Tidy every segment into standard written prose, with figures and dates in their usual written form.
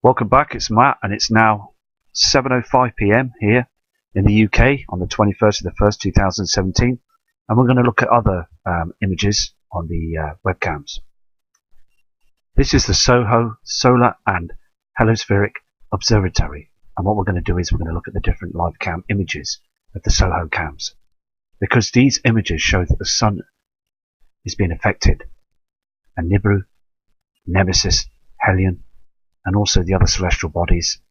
Welcome back, it's Matt, and it's now 7:05 PM here in the UK on the 21st of the 1st, 2017, and we're going to look at other images on the webcams. This is the Soho Solar and Heliospheric Observatory, and what we're going to do is we're going to look at the different live cam images of the Soho cams, because these images show that the sun is being affected, and Nibiru, Nemesis, Helion, and also the other celestial bodies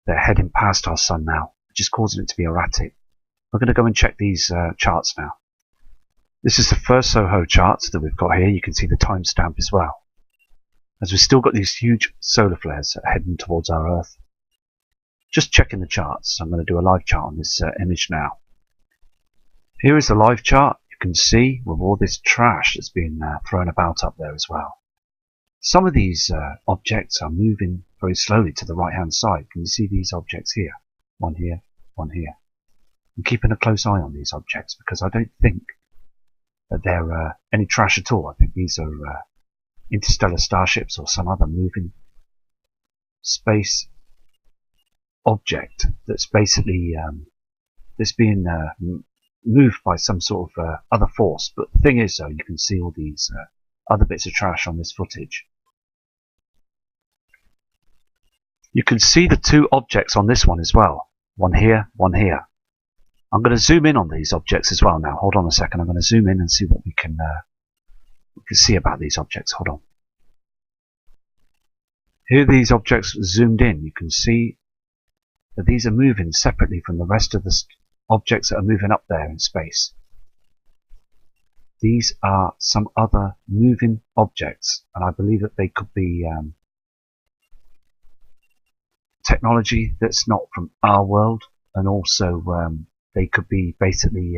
that are heading past our sun now, which is causing it to be erratic. We're going to go and check these charts now. This is the first Soho chart that we've got here. You can see the timestamp as well, as we've still got these huge solar flares that are heading towards our Earth. Just checking the charts. I'm going to do a live chart on this image now. Here is the live chart. You can see with all this trash that's being thrown about up there as well. Some of these objects are moving very slowly to the right hand side. Can you see these objects here? One here, one here. I'm keeping a close eye on these objects because I don't think that they're any trash at all. I think these are interstellar starships or some other moving space object that's basically that's being moved by some sort of other force. But the thing is, though, you can see all these other bits of trash on this footage. You can see the two objects on this one as well. One here, one here. I'm going to zoom in on these objects as well now. Hold on a second. I'm going to zoom in and see what we can see about these objects. Hold on. Here these objects zoomed in. You can see that these are moving separately from the rest of the objects that are moving up there in space. These are some other moving objects, and I believe that they could be technology that's not from our world, and also they could be basically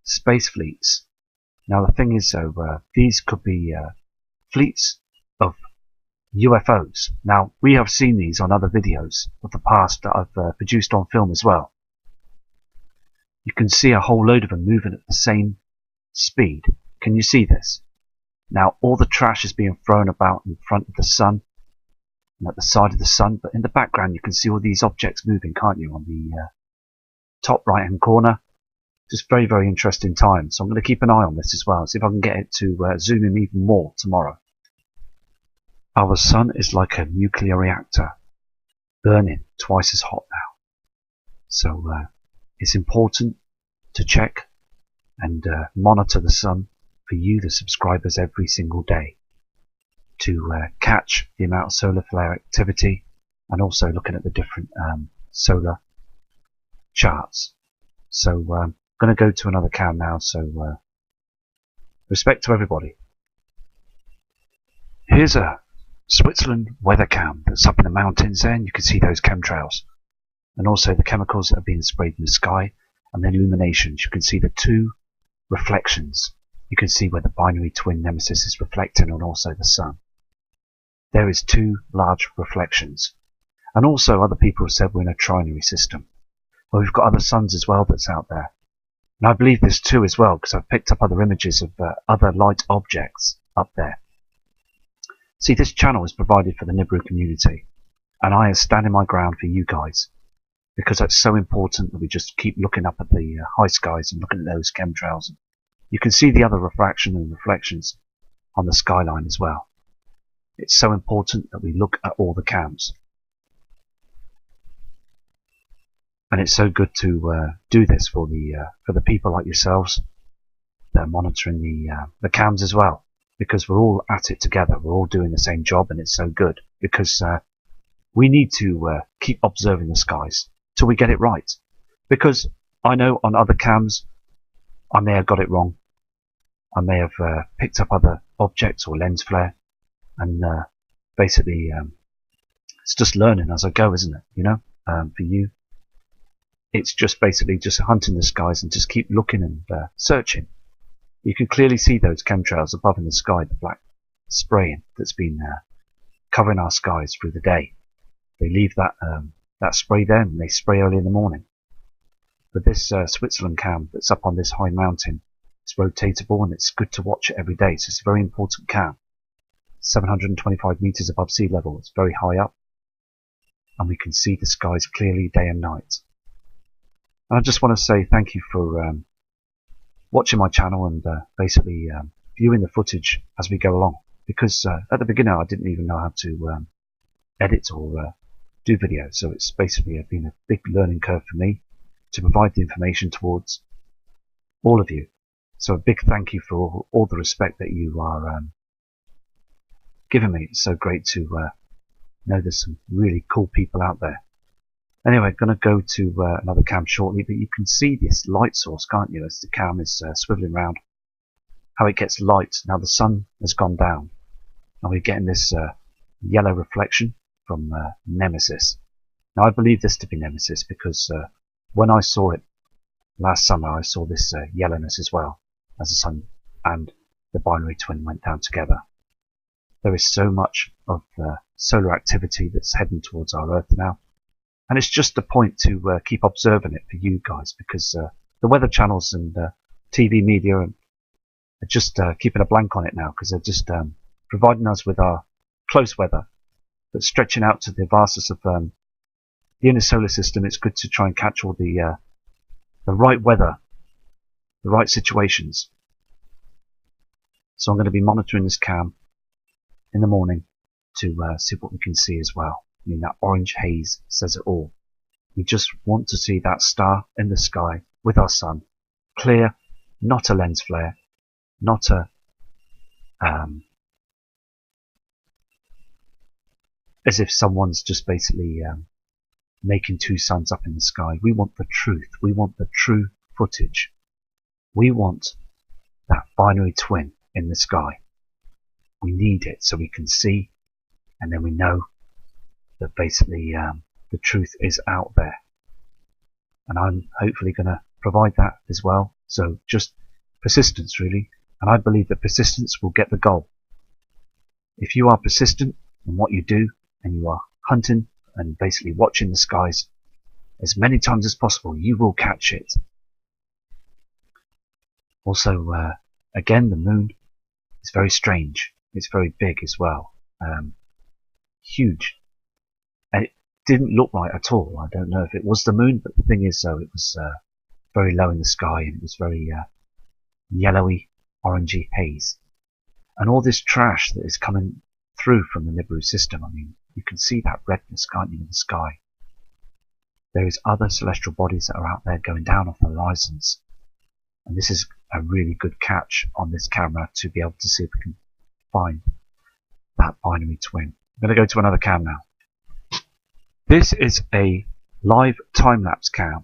space fleets. Now the thing is, though, these could be fleets of UFOs. Now we have seen these on other videos of the past that I've produced on film as well. You can see a whole load of them moving at the same speed. Can you see this? Now all the trash is being thrown about in front of the sun and at the side of the sun, but in the background you can see all these objects moving, can't you, on the top right hand corner. Just very, very interesting time. So I'm going to keep an eye on this as well, see if I can get it to zoom in even more tomorrow. Our sun is like a nuclear reactor, burning twice as hot now. So it's important to check and monitor the sun for you, the subscribers, every single day to catch the amount of solar flare activity, and also looking at the different solar charts. So I'm going to go to another cam now, so respect to everybody. Here's a Switzerland weather cam that's up in the mountains there, and you can see those chemtrails and also the chemicals that are being sprayed in the sky, and the illuminations. You can see the two reflections. You can see where the binary twin Nemesis is reflecting, and also the sun. There is two large reflections. And also other people have said we're in a trinary system. Well, we've got other suns as well that's out there. And I believe there's two as well, because I've picked up other images of other light objects up there. See, this channel is provided for the Nibiru community, and I am standing my ground for you guys, because that's so important that we just keep looking up at the high skies and looking at those chemtrails. You can see the other refraction and reflections on the skyline as well. It's so important that we look at all the cams. And it's so good to do this for the people like yourselves that are monitoring the cams as well, because we're all at it together. We're all doing the same job, and it's so good because we need to keep observing the skies till we get it right. Because I know on other cams I may have got it wrong. I may have picked up other objects or lens flare, and basically it's just learning as I go, isn't it? You know, for you, it's just basically just hunting the skies and just keep looking and searching. You can clearly see those chemtrails above in the sky, the black spraying that's been covering our skies through the day. They leave that spray there, and they spray early in the morning. But this Switzerland cam that's up on this high mountain, it's rotatable, and it's good to watch it every day. So it's a very important cam. 725 meters above sea level. It's very high up, and we can see the skies clearly day and night. And I just want to say thank you for watching my channel and basically viewing the footage as we go along, because at the beginning I didn't even know how to edit or do video, so it's basically been a big learning curve for me to provide the information towards all of you. So a big thank you for all the respect that you are giving me. It's so great to know there's some really cool people out there. Anyway, I'm going to go to another cam shortly, but you can see this light source, can't you, as the cam is swiveling around, how it gets light. Now the sun has gone down, and we're getting this yellow reflection from Nemesis. Now I believe this to be Nemesis because when I saw it last summer, I saw this yellowness as well, as the sun and the binary twin went down together. There is so much of solar activity that's heading towards our Earth now, and it's just a point to keep observing it for you guys, because the weather channels and TV media are just keeping a blank on it now, because they're just providing us with our close weather, but stretching out to the vastness of the inner solar system. It's good to try and catch all the right weather, the right situations. So I'm going to be monitoring this cam in the morning to see what we can see as well. I mean, that orange haze says it all. We just want to see that star in the sky with our sun, clear, not a lens flare, not a as if someone's just basically making two suns up in the sky. We want the truth. We want the true footage. We want that binary twin in the sky. We need it so we can see, and then we know that basically the truth is out there. And I'm hopefully going to provide that as well. So just persistence, really. And I believe that persistence will get the goal. If you are persistent in what you do, and you are hunting and basically watching the skies as many times as possible, you will catch it. Also, again, the moon is very strange. It's very big as well. Huge. And it didn't look right at all. I don't know if it was the moon, but the thing is, it was very low in the sky, and it was very yellowy, orangey haze. And all this trash that is coming through from the Nibiru system, I mean, you can see that redness, can't you, in the sky? There is other celestial bodies that are out there going down off the horizons. And this is a really good catch on this camera to be able to see if we can find that binary twin. I'm going to go to another cam now. This is a live time-lapse cam.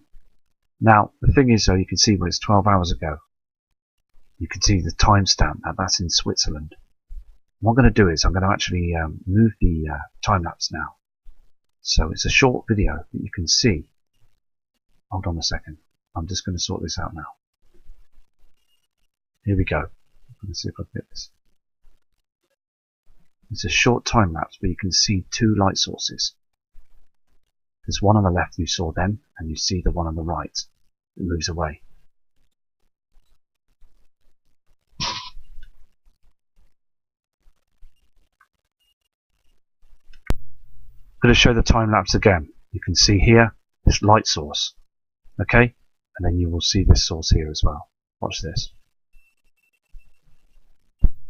Now, the thing is, though, you can see where it's 12 hours ago. You can see the timestamp. Now, that's in Switzerland. What I'm going to do is I'm going to actually move the time-lapse now. So it's a short video that you can see. Hold on a second. I'm just going to sort this out now. Here we go. I'm going to see if I can get this. It's a short time-lapse, but you can see two light sources. There's one on the left you saw then, and you see the one on the right that moves away. I'm going to show the time lapse again. You can see here this light source, okay, and then you will see this source here as well. Watch this.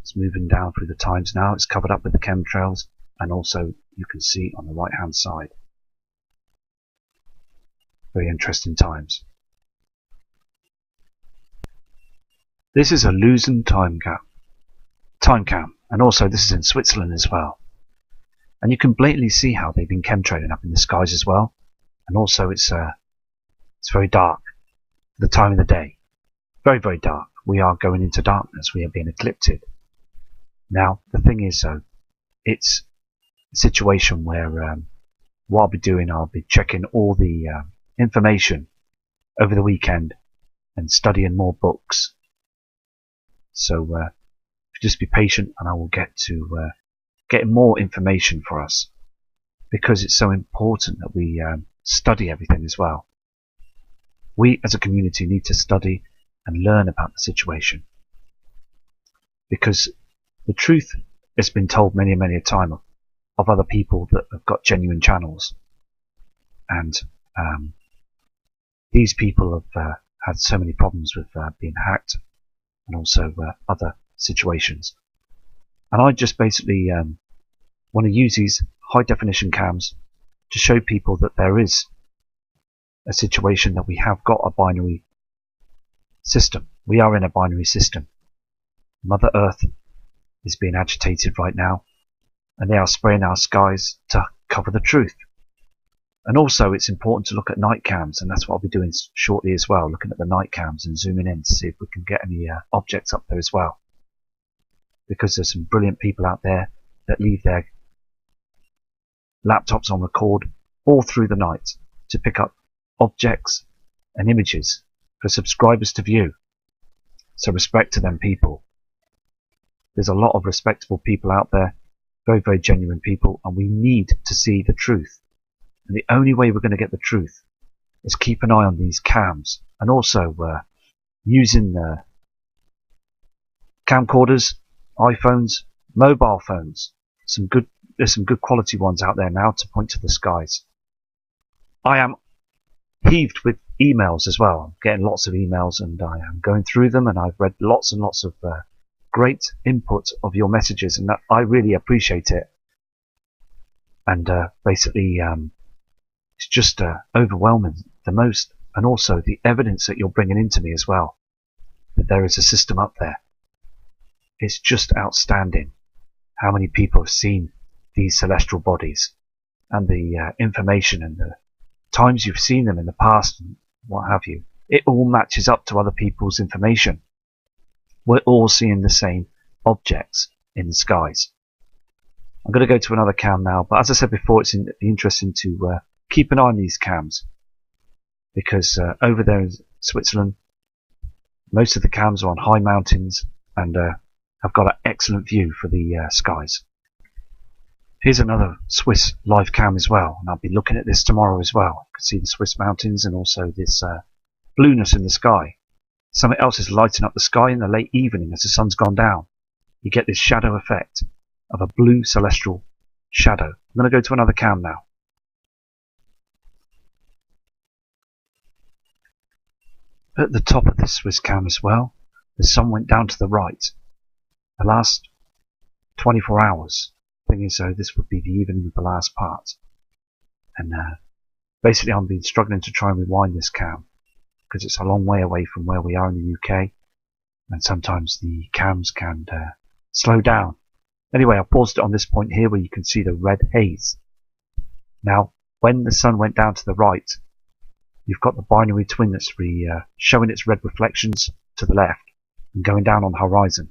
It's moving down through the times now. It's covered up with the chemtrails, and also you can see on the right hand side. Very interesting times. This is a Luzon time cam, and also this is in Switzerland as well. And you can blatantly see how they've been chemtrailing up in the skies as well. And also it's very dark for the time of the day. Very, very dark. We are going into darkness. We are being eclipsed. Now, the thing is, it's a situation where what I'll be doing, I'll be checking all the information over the weekend and studying more books. So just be patient, and I will get to getting more information for us, because it's so important that we study everything as well. We as a community need to study and learn about the situation, because the truth it's been told many a time of other people that have got genuine channels, and these people have had so many problems with being hacked and also other situations. And I just basically want to use these high definition cams to show people that there is a situation that we have got a binary system. We are in a binary system. Mother Earth is being agitated right now, and they are spraying our skies to cover the truth. And also it's important to look at night cams, and that's what I'll be doing shortly as well, looking at the night cams and zooming in to see if we can get any objects up there as well. Because there's some brilliant people out there that leave their laptops on record all through the night to pick up objects and images for subscribers to view. So respect to them people. There's a lot of respectable people out there, very genuine people, and we need to see the truth. And the only way we're going to get the truth is keep an eye on these cams, and also using camcorders, iPhones, mobile phones. There's some good quality ones out there now to point to the skies. I am heaved with emails as well. I'm getting lots of emails, and I am going through them, and I've read lots and lots of great input of your messages, and that I really appreciate it. And basically it's just overwhelming, the most, and also the evidence that you're bringing into me as well, that there is a system up there. It's just outstanding how many people have seen these celestial bodies, and the information and the times you've seen them in the past and what have you. It all matches up to other people's information. We're all seeing the same objects in the skies. I'm going to go to another cam now, but as I said before, it's interesting to keep an eye on these cams, because over there in Switzerland, most of the cams are on high mountains and have got an excellent view for the skies. Here's another Swiss live cam as well, and I'll be looking at this tomorrow as well. You can see the Swiss mountains and also this blueness in the sky. Something else is lighting up the sky in the late evening as the sun's gone down. You get this shadow effect of a blue celestial shadow. I'm going to go to another cam now. At the top of this Swiss cam as well, the sun went down to the right. The last 24 hours. Thing is, this would be the evening of the last part. And basically I've been struggling to try and rewind this cam, because it's a long way away from where we are in the UK, and sometimes the cams can slow down. Anyway, I paused it on this point here where you can see the red haze. Now, when the sun went down to the right, you've got the binary twin that's showing its red reflections to the left and going down on the horizon.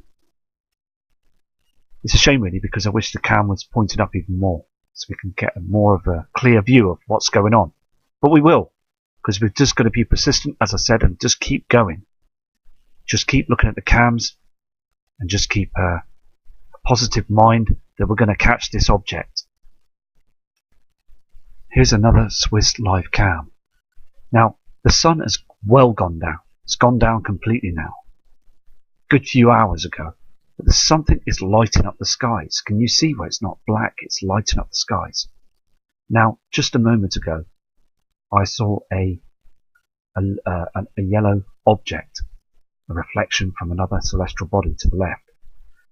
It's a shame really, because I wish the cam was pointed up even more so we can get more of a clear view of what's going on. But we will, because we're just going to be persistent, as I said, and just keep going. Just keep looking at the cams and just keep a positive mind that we're going to catch this object. Here's another Swiss live cam. Now, the sun has well gone down. It's gone down completely now. Good few hours ago. But there's something is lighting up the skies. Can you see where it's not black? It's lighting up the skies. Now, just a moment ago, I saw a yellow object, a reflection from another celestial body to the left.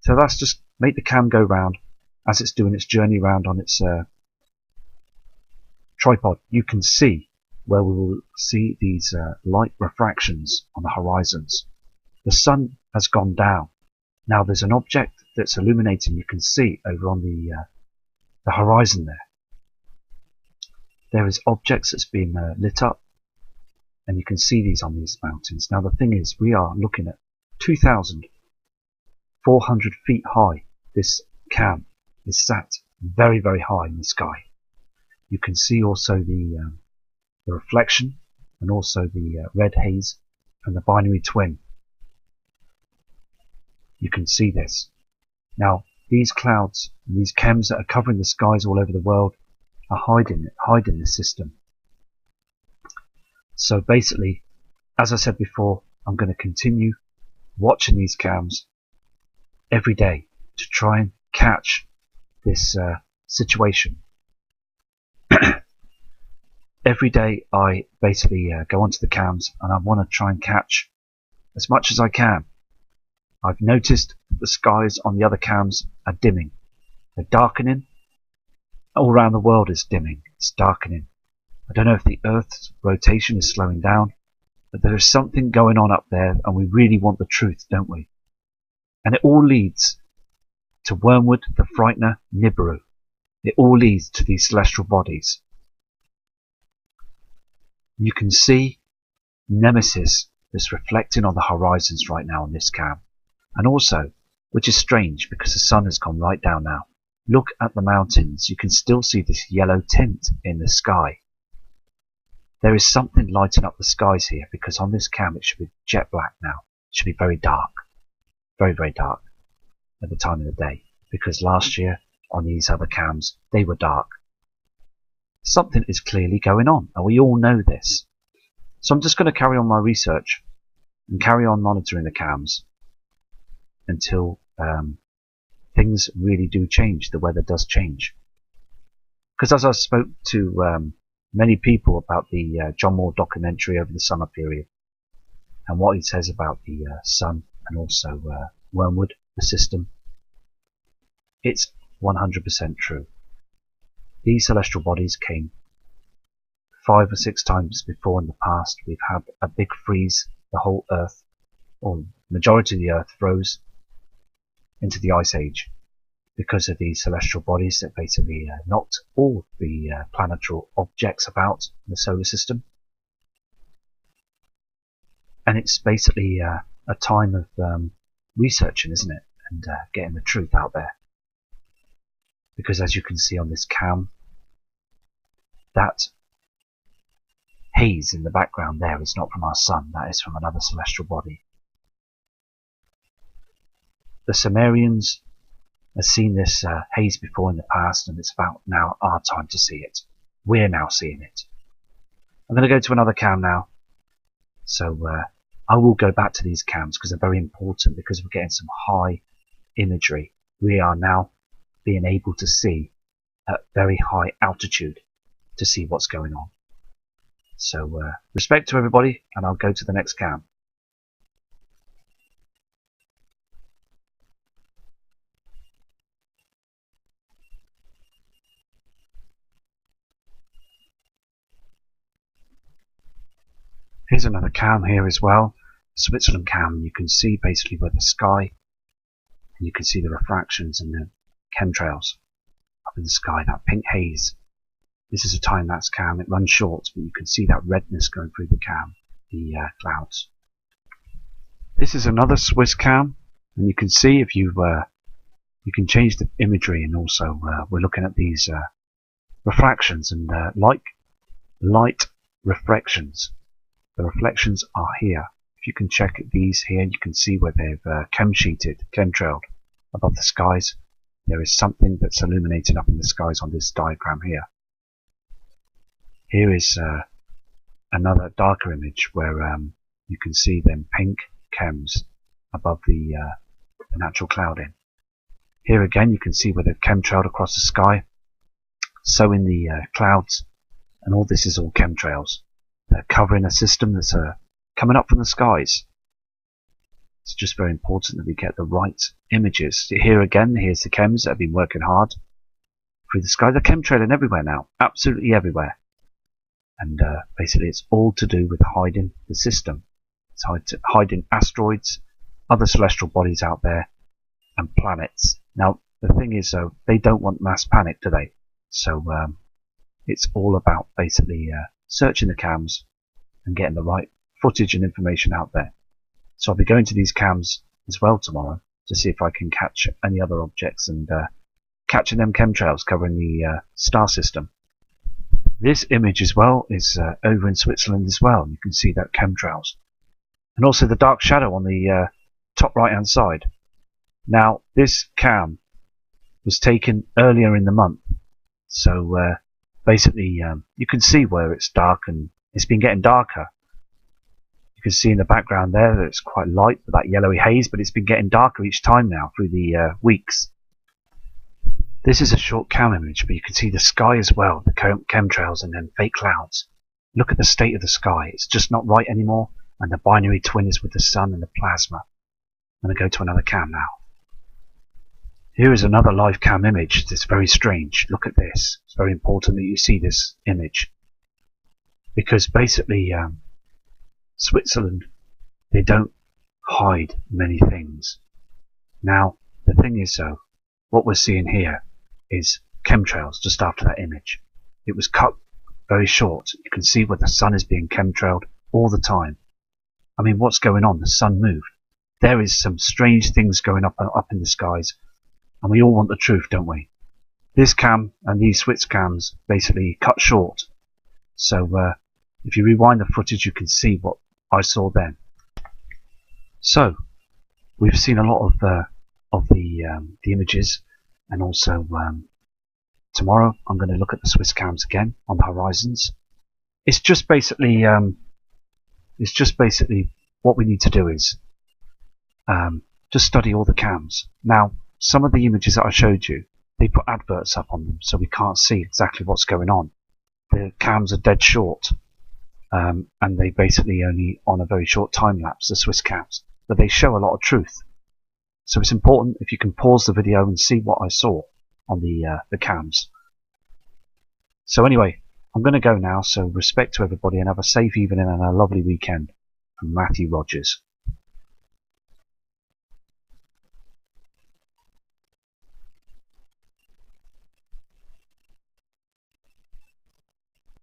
So that's just made the cam go round as it's doing its journey round on its tripod. You can see where we will see these light refractions on the horizons. The sun has gone down. Now there's an object that's illuminating, you can see over on the horizon there. There is objects that's been lit up, and you can see these on these mountains. Now the thing is, we are looking at 2,400 feet high. This cam is sat very high in the sky. You can see also the reflection and also the red haze and the binary twin. You can see this. Now, these clouds and these chems that are covering the skies all over the world are hiding the system. So basically, as I said before, I'm going to continue watching these cams every day to try and catch this situation. Every day I basically go onto the cams and I want to try and catch as much as I can. I've noticed that the skies on the other cams are dimming. They're darkening. All around the world is dimming. It's darkening. I don't know if the Earth's rotation is slowing down, but there is something going on up there, and we really want the truth, don't we? And it all leads to Wormwood, the Frightener, Nibiru. It all leads to these celestial bodies. You can see Nemesis that's reflecting on the horizons right now on this cam. And also, which is strange because the sun has gone right down now, look at the mountains. You can still see this yellow tint in the sky. There is something lighting up the skies here, because on this cam it should be jet black now. It should be very dark. Very, very dark at the time of the day. Because last year on these other cams they were dark. Something is clearly going on, and we all know this. So I'm just going to carry on my research and carry on monitoring the cams until things really do change, the weather does change. Because as I spoke to many people about the John Moore documentary over the summer period, and what he says about the sun and also Wormwood, the system, it's 100% true. These celestial bodies came 5 or 6 times before in the past. We've had a big freeze. The whole Earth, or majority of the Earth, froze into the Ice Age because of these celestial bodies that basically knocked all the planetary objects about in the solar system. And it's basically a time of researching, isn't it? And getting the truth out there. Because as you can see on this cam, that haze in the background there is not from our sun, that is from another celestial body. The Sumerians have seen this haze before in the past, and it's about now our time to see it. We're now seeing it. I'm going to go to another cam now. So I will go back to these cams because they're very important, because we're getting some high imagery. We are now being able to see at very high altitude to see what's going on. So respect to everybody, and I'll go to the next cam. Here's another cam here as well, Switzerland cam. You can see basically where the sky, and you can see the refractions and the chemtrails up in the sky, that pink haze. This is a time-lapse cam. It runs short, but you can see that redness going through the cam, the clouds. This is another Swiss cam, and you can see if you can change the imagery, and also we're looking at these refractions and light reflections. The reflections are here. If you can check these here, you can see where they've chemtrailed above the skies. There is something that's illuminating up in the skies on this diagram here. Here is another darker image where you can see them pink chems above the natural clouding. Here again you can see where they've chemtrailed across the sky. So in the clouds, and all this is all chemtrails. They're covering a system that's coming up from the skies. It's just very important that we get the right images. Here again, here's the chems that have been working hard through the sky. They're chemtrailing everywhere now, absolutely everywhere. And basically it's all to do with hiding the system. It's hiding asteroids, other celestial bodies out there, and planets. Now the thing is, they don't want mass panic, do they? So it's all about basically searching the cams and getting the right footage and information out there. So I'll be going to these cams as well tomorrow to see if I can catch any other objects and catching them chemtrails covering the star system. This image as well is over in Switzerland as well. You can see that chemtrails. And also the dark shadow on the top right hand side. Now this cam was taken earlier in the month. So basically you can see where it's dark, and it's been getting darker. You can see in the background there that it's quite light with that yellowy haze, but it's been getting darker each time now through the weeks. This is a short cam image, but you can see the sky as well, the chemtrails and then fake clouds. Look at the state of the sky. It's just not right anymore, and the binary twin is with the sun and the plasma. I'm going to go to another cam now. Here is another live cam image. It's very strange. Look at this. It's very important that you see this image. Because basically, Switzerland, they don't hide many things. Now, the thing is though, what we're seeing here is chemtrails just after that image. It was cut very short. You can see where the sun is being chemtrailed all the time. I mean, what's going on? The sun moved. There is some strange things going up in the skies, and we all want the truth, don't we? This cam and these Swiss cams basically cut short. So if you rewind the footage, you can see what I saw then. So we've seen a lot of the images, and also tomorrow I'm going to look at the Swiss cams again on the horizons. It's just basically what we need to do is just study all the cams. Now, some of the images that I showed you, they put adverts up on them, so we can't see exactly what's going on. The cams are dead short, and they basically only on a very short time lapse, the Swiss cams, but they show a lot of truth. So it's important if you can pause the video and see what I saw on the cams. So anyway, I'm going to go now, so respect to everybody and have a safe evening and a lovely weekend. From Matthew Rogers.